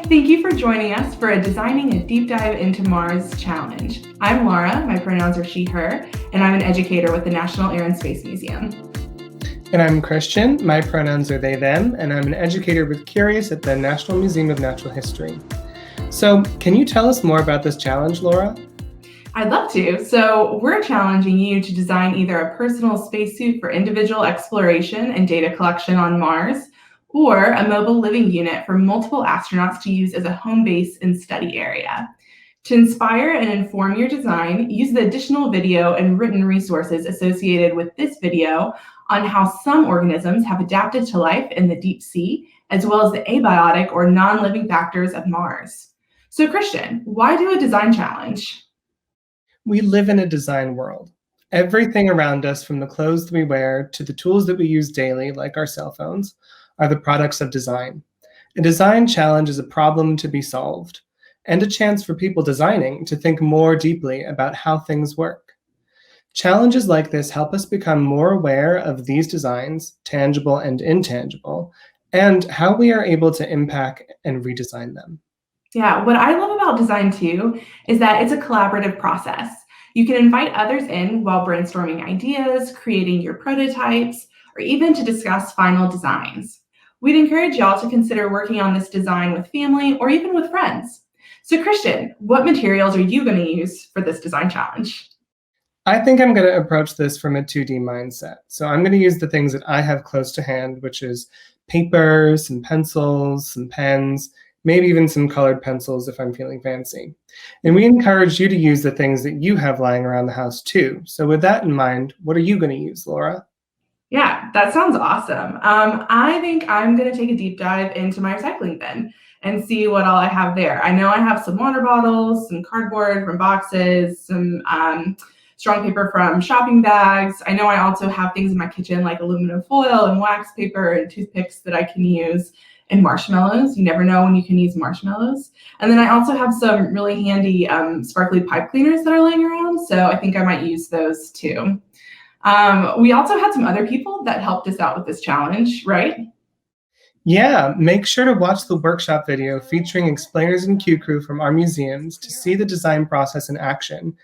thank you for joining us for Designing a Deep Dive into Mars challenge. I'm Laura, my pronouns are she, her, and I'm an educator with the National Air and Space Museum. And I'm Christian, my pronouns are they, them, and I'm an educator with Curious at the National Museum of Natural History. So, can you tell us more about this challenge, Laura? I'd love to. So we're challenging you to design either a personal spacesuit for individual exploration and data collection on Mars, or a mobile living unit for multiple astronauts to use as a home base and study area. To inspire and inform your design, use the additional video and written resources associated with this video on how some organisms have adapted to life in the deep sea, as well as the abiotic or non-living factors of Mars. So Christian, why do a design challenge? We live in a design world. Everything around us, from the clothes we wear to the tools that we use daily, like our cell phones, are the products of design. A design challenge is a problem to be solved, and a chance for people designing to think more deeply about how things work. Challenges like this help us become more aware of these designs, tangible and intangible, and how we are able to impact and redesign them. Yeah, what I love about design too is that it's a collaborative process. You can invite others in while brainstorming ideas, creating your prototypes, or even to discuss final designs. We'd encourage y'all to consider working on this design with family or even with friends. So Christian, what materials are you going to use for this design challenge? I think I'm going to approach this from a 2D mindset. So I'm going to use the things that I have close to hand, which is paper, some pencils, some pens, maybe even some colored pencils if I'm feeling fancy. And we encourage you to use the things that you have lying around the house too. So with that in mind, what are you going to use, Laura? Yeah, that sounds awesome. I think I'm going to take a deep dive into my recycling bin and see what all I have there. I know I have some water bottles, some cardboard from boxes, some strong paper from shopping bags. I know I also have things in my kitchen like aluminum foil and wax paper and toothpicks that I can use, and marshmallows. You never know when you can use marshmallows. And then I also have some really handy sparkly pipe cleaners that are laying around, so I think I might use those too. We also had some other people that helped us out with this challenge, right? Yeah, make sure to watch the workshop video featuring explainers and Q Crew from our museums to see the design process in action,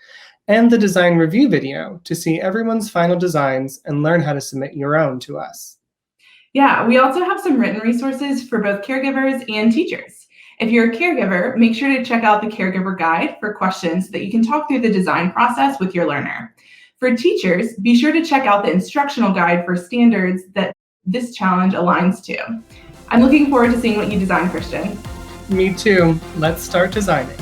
and the design review video to see everyone's final designs and learn how to submit your own to us. Yeah, we also have some written resources for both caregivers and teachers. If you're a caregiver, make sure to check out the caregiver guide for questions so that you can talk through the design process with your learner. For teachers, be sure to check out the instructional guide for standards that this challenge aligns to. I'm looking forward to seeing what you design, Christian. Me too. Let's start designing.